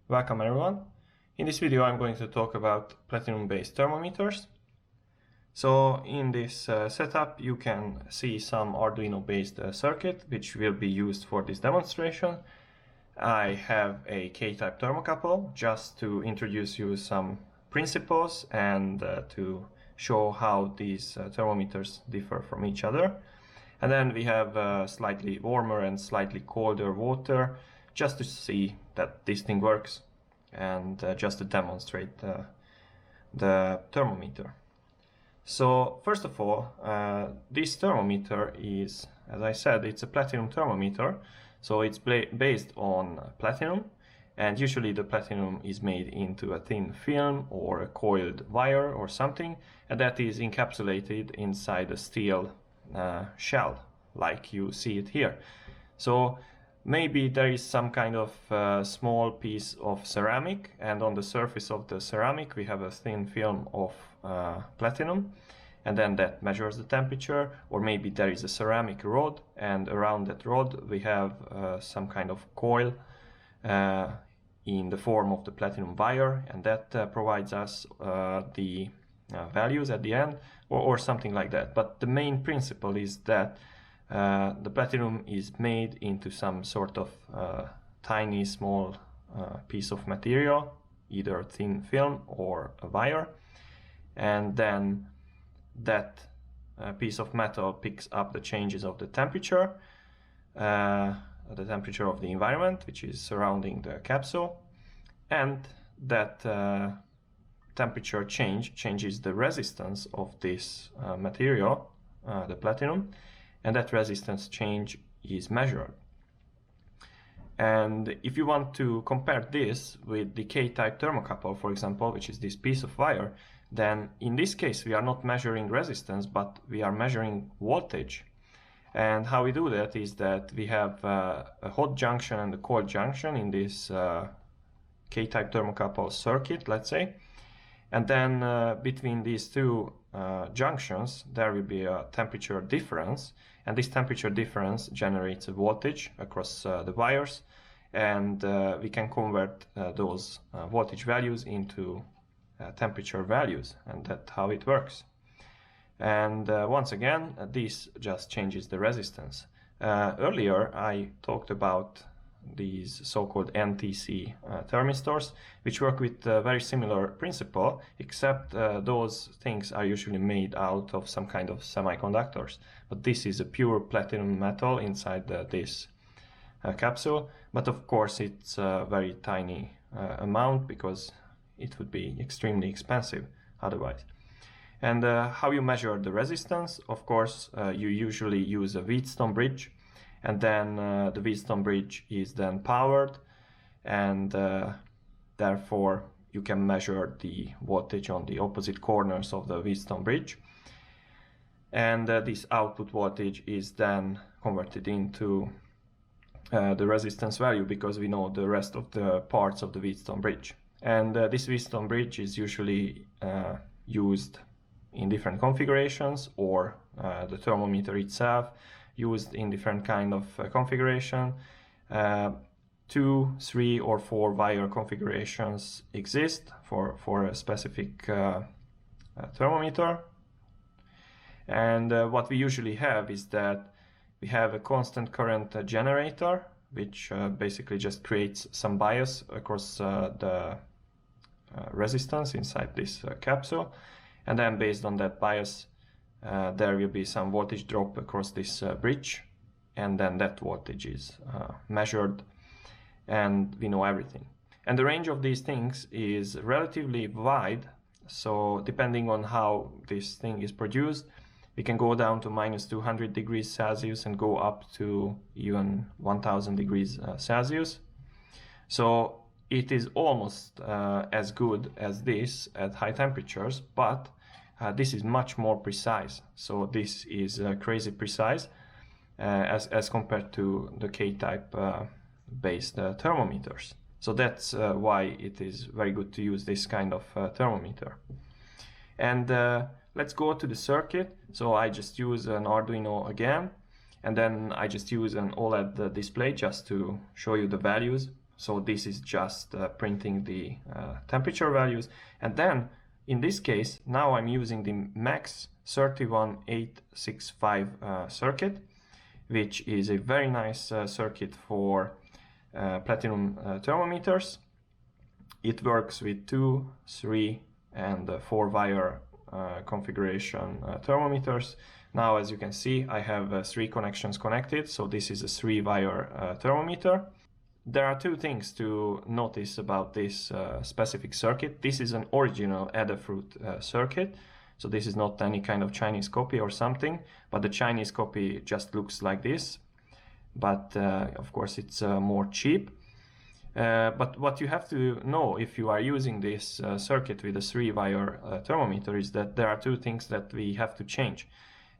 Welcome everyone. In this video I'm going to talk about platinum-based thermometers. So in this setup you can see some Arduino-based circuit which will be used for this demonstration. I have a K-type thermocouple just to introduce you some principles and to show how these thermometers differ from each other. And then we have slightly warmer and slightly colder water just to see that this thing works and just to demonstrate the thermometer. So first of all, this thermometer is, as I said, it's a platinum thermometer, so it's based on platinum, and usually the platinum is made into a thin film or a coiled wire or something, and that is encapsulated inside a steel shell like you see it here. So maybe there is some kind of small piece of ceramic, and on the surface of the ceramic we have a thin film of platinum, and then that measures the temperature. Or maybe there is a ceramic rod, and around that rod we have some kind of coil in the form of the platinum wire, and that provides us the values at the end, or something like that. But the main principle is that the platinum is made into some sort of tiny small piece of material, either thin film or a wire, and then that piece of metal picks up the changes of the temperature of the environment which is surrounding the capsule, and that temperature changes the resistance of this material, the platinum, and that resistance change is measured. And if you want to compare this with the K-type thermocouple, for example, which is this piece of wire, then in this case we are not measuring resistance, but we are measuring voltage. And how we do that is that we have a hot junction and a cold junction in this K-type thermocouple circuit, let's say, and then between these two junctions there will be a temperature difference, and this temperature difference generates a voltage across the wires, and we can convert those voltage values into temperature values, and that's how it works. And once again, this just changes the resistance. Earlier I talked about these so-called NTC thermistors, which work with a very similar principle, except those things are usually made out of some kind of semiconductors. But this is a pure platinum metal inside this capsule, but of course it's a very tiny amount because it would be extremely expensive otherwise. And how you measure the resistance? Of course, you usually use a Wheatstone bridge, and then the Wheatstone bridge is then powered, and therefore you can measure the voltage on the opposite corners of the Wheatstone bridge, and this output voltage is then converted into the resistance value, because we know the rest of the parts of the Wheatstone bridge. And this Wheatstone bridge is usually used in different configurations, or the thermometer itself used in different kind of configuration. 2, 3 or 4 wire configurations exist for a specific thermometer. And what we usually have is that we have a constant current generator, which basically just creates some bias across the resistance inside this capsule, and then based on that bias there will be some voltage drop across this bridge, and then that voltage is measured, and we know everything. And the range of these things is relatively wide, so depending on how this thing is produced, we can go down to -200 degrees Celsius and go up to even 1000 degrees Celsius. So it is almost as good as this at high temperatures, but this is much more precise. So this is crazy precise as compared to the K-type based thermometers. So that's why it is very good to use this kind of thermometer. And let's go to the circuit. So I just use an Arduino again, and then I just use an OLED display just to show you the values So this is just printing the temperature values. And then in this case, now I'm using the MAX31865 circuit, which is a very nice circuit for platinum thermometers. It works with 2, 3, and 4 wire configuration thermometers. Now, as you can see, I have 3 connections connected, so this is a 3-wire thermometer. There are 2 things to notice about this specific circuit. This is an original Adafruit circuit, so this is not any kind of Chinese copy or something, but the Chinese copy just looks like this. But of course it's more cheap. But what you have to know if you are using this circuit with a 3-wire thermometer is that there are 2 things that we have to change.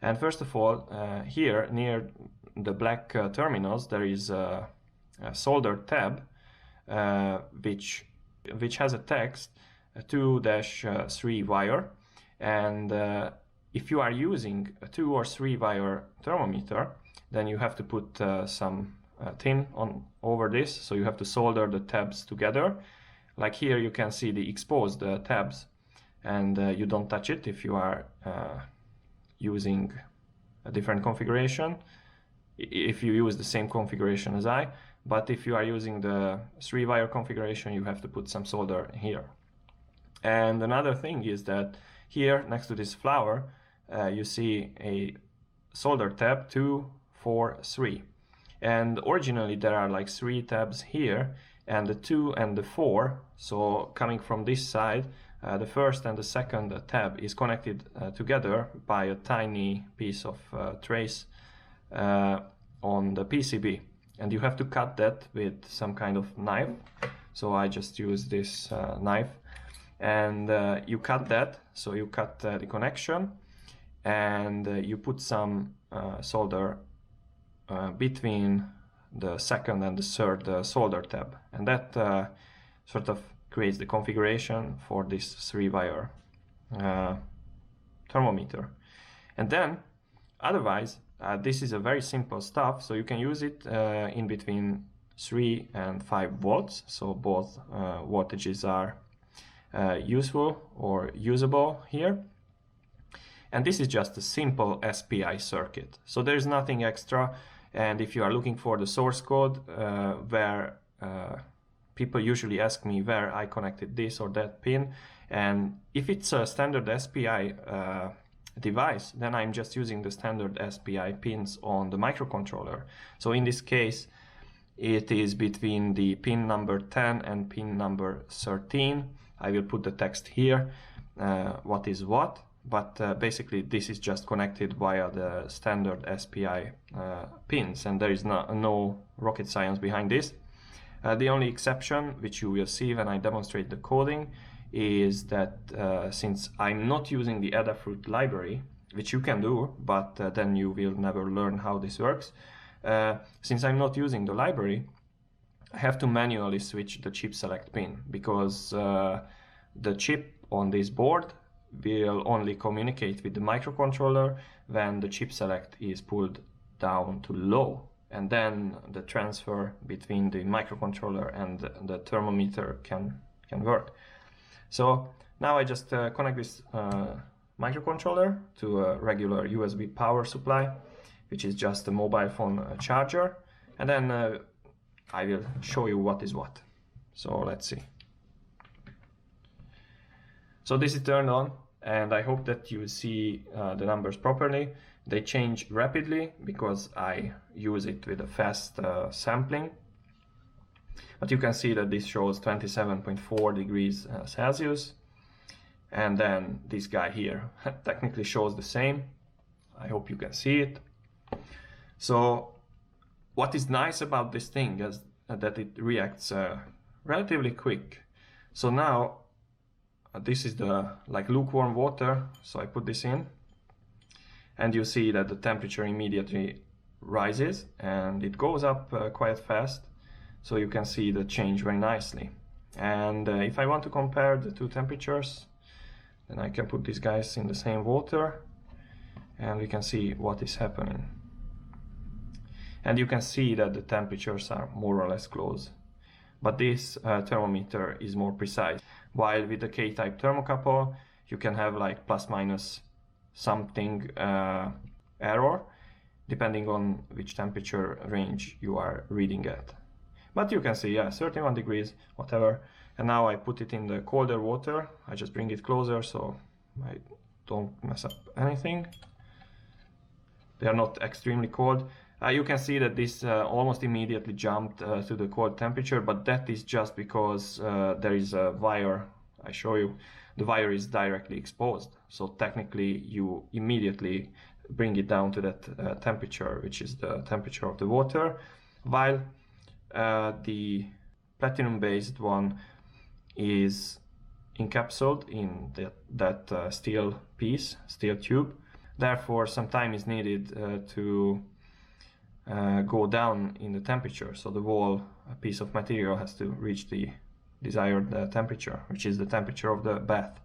And first of all, here near the black terminals there is a soldered tab which has a text 2-3 wire, and if you are using a 2 or 3 wire thermometer, then you have to put some tin on over this, so you have to solder the tabs together. Like here you can see the exposed tabs, and you don't touch it if you are using a different configuration, if you use the same configuration as I. But if you are using the 3-wire configuration, you have to put some solder here. And another thing is that here next to this flower you see a solder tab 2, 4, 3, and originally there are like 3 tabs here, and the 2 and the 4, so coming from this side, the first and the second tab is connected together by a tiny piece of trace on the PCB, and you have to cut that with some kind of knife. So I just use this knife, and you cut that, so you cut the connection, and you put some solder between the second and the third solder tab, and that sort of creates the configuration for this 3-wire thermometer. And then otherwise this is a very simple stuff, so you can use it in between 3 and 5 volts, so both voltages are useful or usable here. And this is just a simple SPI circuit, so there is nothing extra. And if you are looking for the source code, where people usually ask me where I connected this or that pin, and if it's a standard SPI device, then I'm just using the standard SPI pins on the microcontroller. So in this case it is between the pin number 10 and pin number 13. I will put the text here, what is what, but basically this is just connected via the standard SPI pins, and there is no rocket science behind this. The only exception, which you will see when I demonstrate the coding, is that since I'm not using the Adafruit library, which you can do, but then you will never learn how this works. Since I'm not using the library, I have to manually switch the chip select pin, because the chip on this board will only communicate with the microcontroller when the chip select is pulled down to low, and then the transfer between the microcontroller and the thermometer can work. So now I just connect this microcontroller to a regular USB power supply, which is just a mobile phone charger, and then I will show you what is what. So let's see. So this is turned on, and I hope that you see the numbers properly. They change rapidly because I use it with a fast sampling. But you can see that this shows 27.4 degrees Celsius. And then this guy here technically shows the same. I hope you can see it. So what is nice about this thing is that it reacts relatively quick. So now this is the lukewarm water, so I put this in, and you see that the temperature immediately rises and it goes up quite fast, so you can see the change very nicely. And if I want to compare the 2 temperatures, then I can put these guys in the same water and we can see what is happening. And you can see that the temperatures are more or less close. but this thermometer is more precise. While with the K-type thermocouple, you can have like plus minus something error, depending on which temperature range you are reading at. But you can see, yeah, 31 degrees, whatever. And now I put it in the colder water. I just bring it closer so I don't mess up anything. They are not extremely cold. You can see that this almost immediately jumped to the cold temperature, but that is just because there is a wire. I show you, the wire is directly exposed. So technically you immediately bring it down to that temperature, which is the temperature of the water, while the platinum-based one is encapsulated in that steel tube. Therefore, some time is needed to go down in the temperature. So the whole piece of material has to reach the desired temperature, which is the temperature of the bath.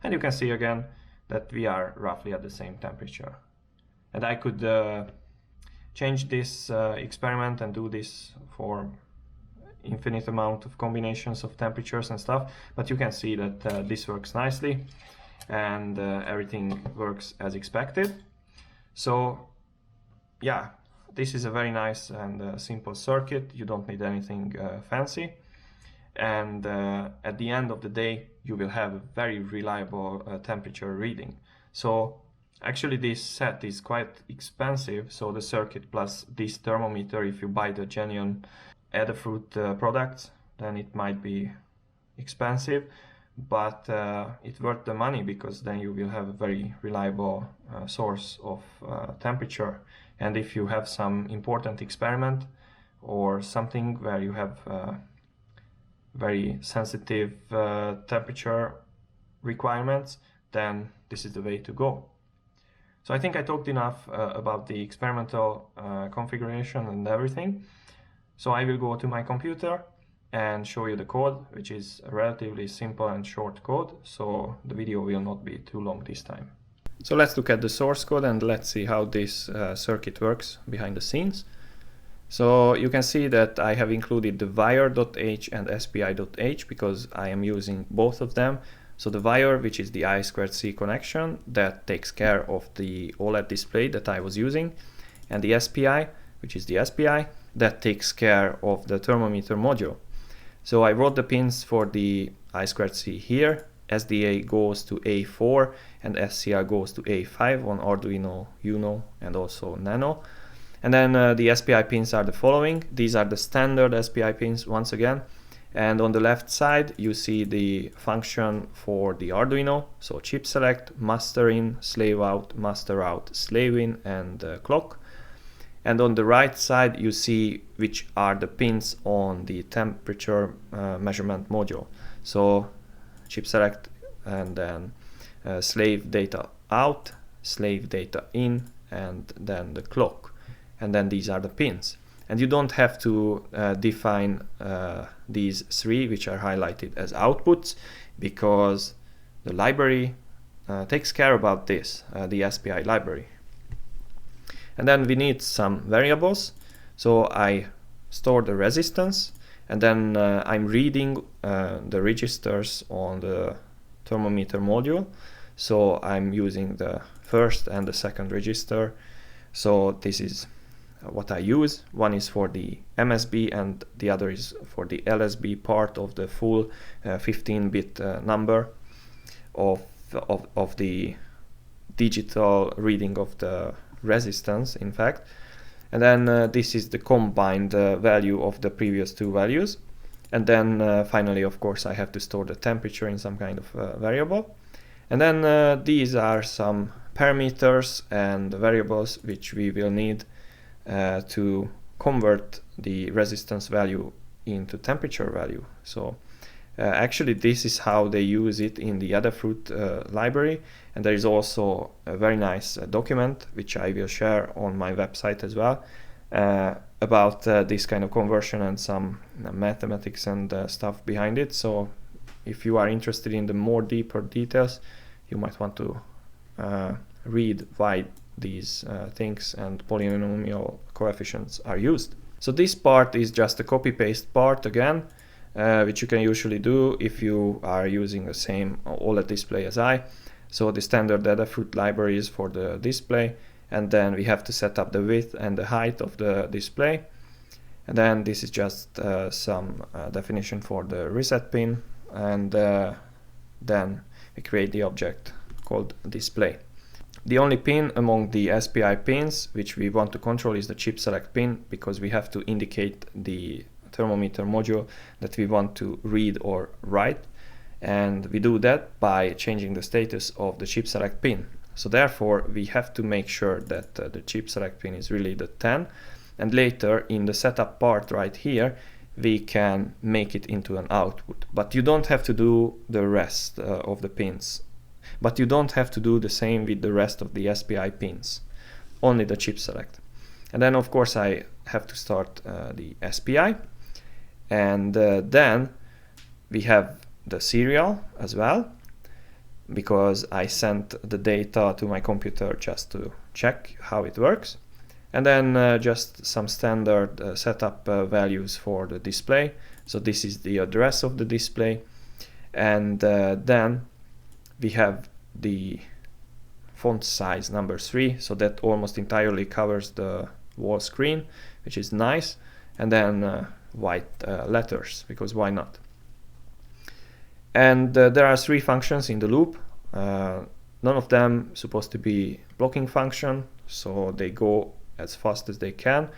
And you can see again that we are roughly at the same temperature. And I could change this experiment and do this for infinite amount of combinations of temperatures and stuff, but you can see that this works nicely and everything works as expected. So yeah, this is a very nice and simple circuit. You don't need anything fancy, and at the end of the day you will have a very reliable temperature reading. So actually this set is quite expensive, so the circuit plus this thermometer, if you buy the genuine Adafruit products, then it might be expensive, but it's worth the money, because then you will have a very reliable source of temperature. And if you have some important experiment or something where you have very sensitive temperature requirements, then this is the way to go. So I think I talked enough about the experimental configuration and everything. So I will go to my computer and show you the code, which is a relatively simple and short code, so the video will not be too long this time. So let's look at the source code and let's see how this circuit works behind the scenes. So you can see that I have included the wire.h and SPI.h because I am using both of them. So the wire, which is the I2C connection that takes care of the OLED display that I was using, and the SPI, which is the SPI, that takes care of the thermometer module. So I wrote the pins for the I2C here. SDA goes to A4 and SCR goes to A5 on Arduino Uno and also Nano. And then the SPI pins are the following. These are the standard SPI pins once again. And on the left side you see the function for the Arduino. So chip select, master in, slave out, master out, slave in, and clock. And on the right side you see which are the pins on the temperature measurement module. So chip select, and then slave data out, slave data in, and then the clock. And then these are the pins. And you don't have to define these three, which are highlighted as outputs, because the library takes care about this, the SPI library. And then we need some variables. So I store the resistance, and then I'm reading the registers on the thermometer module. So I'm using the first and the second register. So this is what I use. One is for the MSB and the other is for the LSB part of the full 15-bit number of the digital reading of the resistance, in fact. And then this is the combined value of the previous two values. And then finally, of course, I have to store the temperature in some kind of variable. And then these are some parameters and variables which we will need to convert the resistance value into temperature value. So actually this is how they use it in the Adafruit library, and there is also a very nice document which I will share on my website as well about this kind of conversion and some mathematics and stuff behind it. So if you are interested in the more deeper details, you might want to read why these things and polynomial coefficients are used. So this part is just a copy-paste part again, which you can usually do if you are using the same OLED display as I. So the standard Adafruit libraries for the display, and then we have to set up the width and the height of the display. And then this is just some definition for the reset pin, and then we create the object called display. The only pin among the SPI pins which we want to control is the chip select pin, because we have to indicate the thermometer module that we want to read or write, and we do that by changing the status of the chip select pin. So therefore we have to make sure that the chip select pin is really the 10, and later in the setup part right here we can make it into an output. But you don't have to do the rest of the pins. But you don't have to do the same with the rest of the SPI pins, only the chip select. And then of course I have to start the SPI, and then we have the serial as well, because I sent the data to my computer just to check how it works. And then just some standard setup values for the display. So this is the address of the display, and then we have the font size number 3, so that almost entirely covers the whole screen, which is nice. And then white letters, because why not? And there are 3 functions in the loop. None of them supposed to be blocking function, so they go as fast as they can.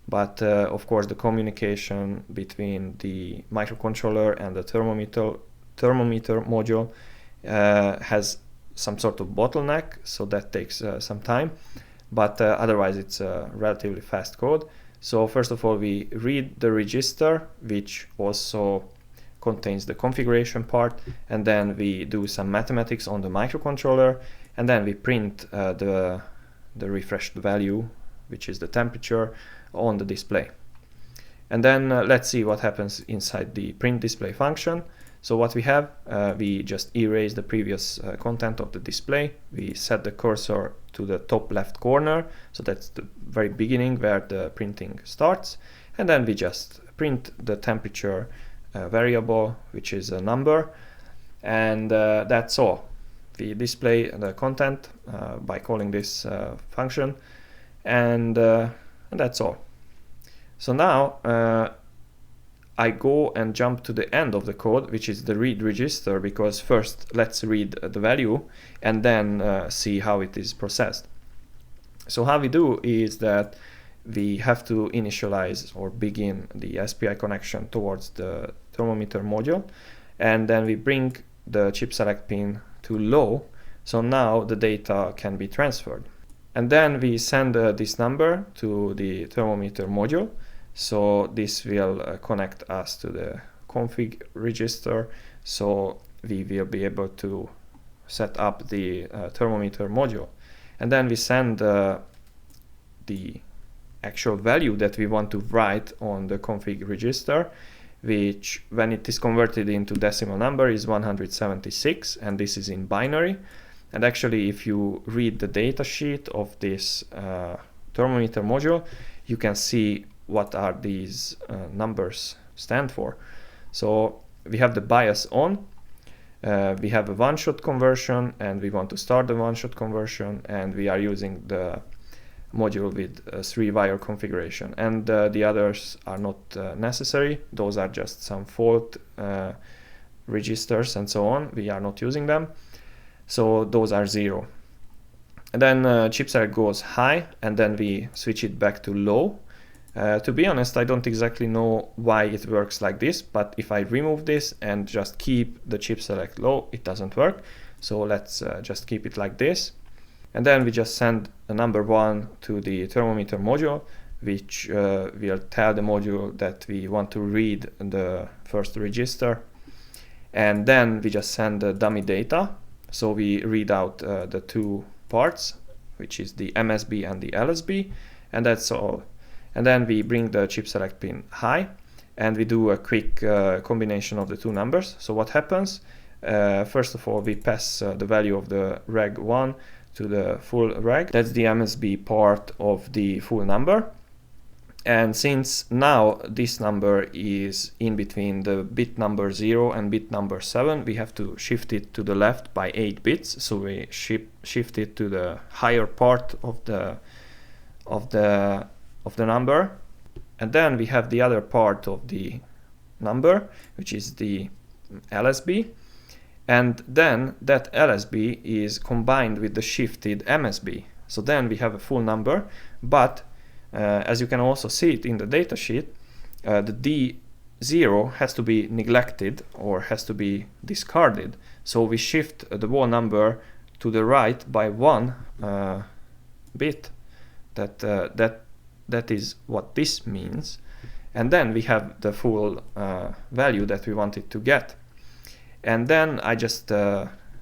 But of course the communication between the microcontroller and the thermometer module has some sort of bottleneck, so that takes some time, but otherwise it's a relatively fast code. So first of all we read the register, which also contains the configuration part, and then we do some mathematics on the microcontroller, and then we print the refreshed value, which is the temperature, on the display. And then let's see what happens inside the print display function. So what we have, we just erase the previous content of the display. We set the cursor to the top left corner, so that's the very beginning where the printing starts. And then we just print the temperature variable, which is a number, and that's all. We display the content by calling this function, and that's all. So now I go and jump to the end of the code, which is the read register, because first let's read the value and then see how it is processed. So how we do is that we have to initialize or begin the SPI connection towards the thermometer module, and then we bring the chip select pin to low, so now the data can be transferred. And then we send this number to the thermometer module, so this will connect us to the config register, so we will be able to set up the thermometer module. And then we send the actual value that we want to write on the config register, which when it is converted into decimal number is 176, and this is in binary. And actually if you read the data sheet of this thermometer module, you can see what are these numbers stand for. So we have the bias on, we have a one-shot conversion, and we want to start the one-shot conversion, and we are using the module with a 3-wire configuration, and the others are not necessary. Those are just some fault registers and so on. We are not using them, so those are 0. And then chip select goes high, and then we switch it back to low. To be honest, I don't exactly know why it works like this, but if I remove this and just keep the chip select low, it doesn't work. So let's just keep it like this. And then we just send a number 1 to the thermometer module, which will tell the module that we want to read the first register. And then we just send the dummy data. So we read out the 2 parts, which is the MSB and the LSB, and that's all. And then we bring the chip select pin high, and we do a quick combination of the 2 numbers. So what happens? First of all, we pass the value of the reg 1 to the full reg. That's the MSB part of the full number. And since now this number is in between the bit number 0 and bit number 7, we have to shift it to the left by 8 bits. So we shift it to the higher part of the number. And then we have the other part of the number, which is the LSB. And then that LSB is combined with the shifted MSB. So then we have a full number, but as you can also see it in the datasheet, the D0 has to be neglected or has to be discarded. So we shift the whole number to the right by 1 bit. That is what this means. And then we have the full value that we wanted to get. And then I just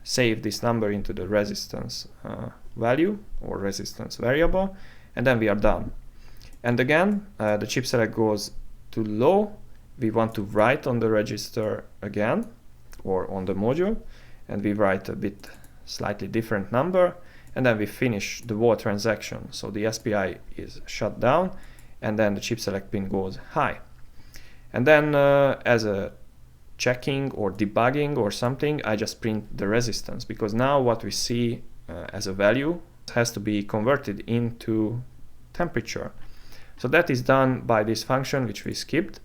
save this number into the resistance value or resistance variable, and then we are done. And again, the chip select goes to low. We want to write on the register again, or on the module, and we write a bit slightly different number, and then we finish the whole transaction. So the SPI is shut down, and then the chip select pin goes high. And then as a checking or debugging or something, I just print the resistance, because now what we see as a value has to be converted into temperature. So that is done by this function which we skipped.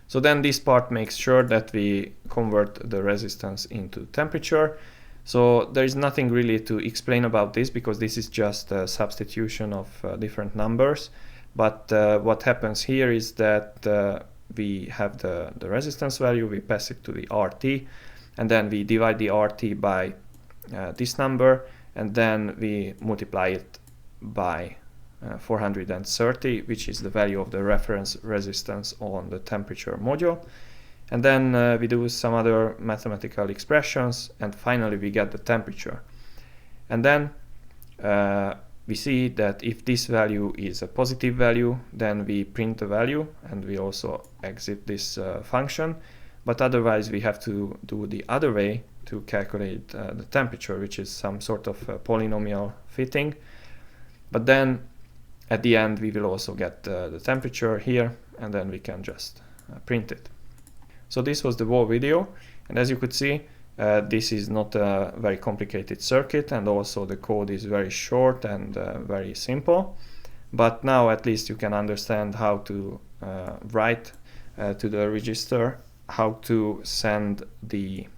So then this part makes sure that we convert the resistance into temperature. So there is nothing really to explain about this, because this is just a substitution of different numbers. But what happens here is that we have the resistance value, we pass it to the RT, and then we divide the RT by this number, and then we multiply it by 430, which is the value of the reference resistance on the temperature module. And then we do some other mathematical expressions, and finally we get the temperature. And then we see that if this value is a positive value, then we print the value and we also exit this function. But otherwise we have to do the other way to calculate the temperature, which is some sort of polynomial fitting. But then at the end we will also get the temperature here, and then we can just print it. So this was the whole video, and as you could see, this is not a very complicated circuit, and also the code is very short and very simple. But now at least you can understand how to write to the register, how to send the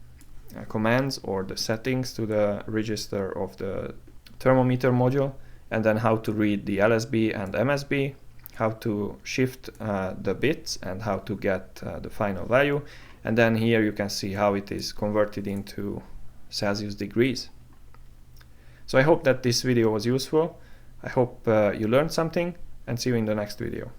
commands or the settings to the register of the thermometer module, and then how to read the LSB and MSB, how to shift the bits, and how to get the final value. And then here you can see how it is converted into Celsius degrees. So I hope that this video was useful. I hope you learned something, and see you in the next video.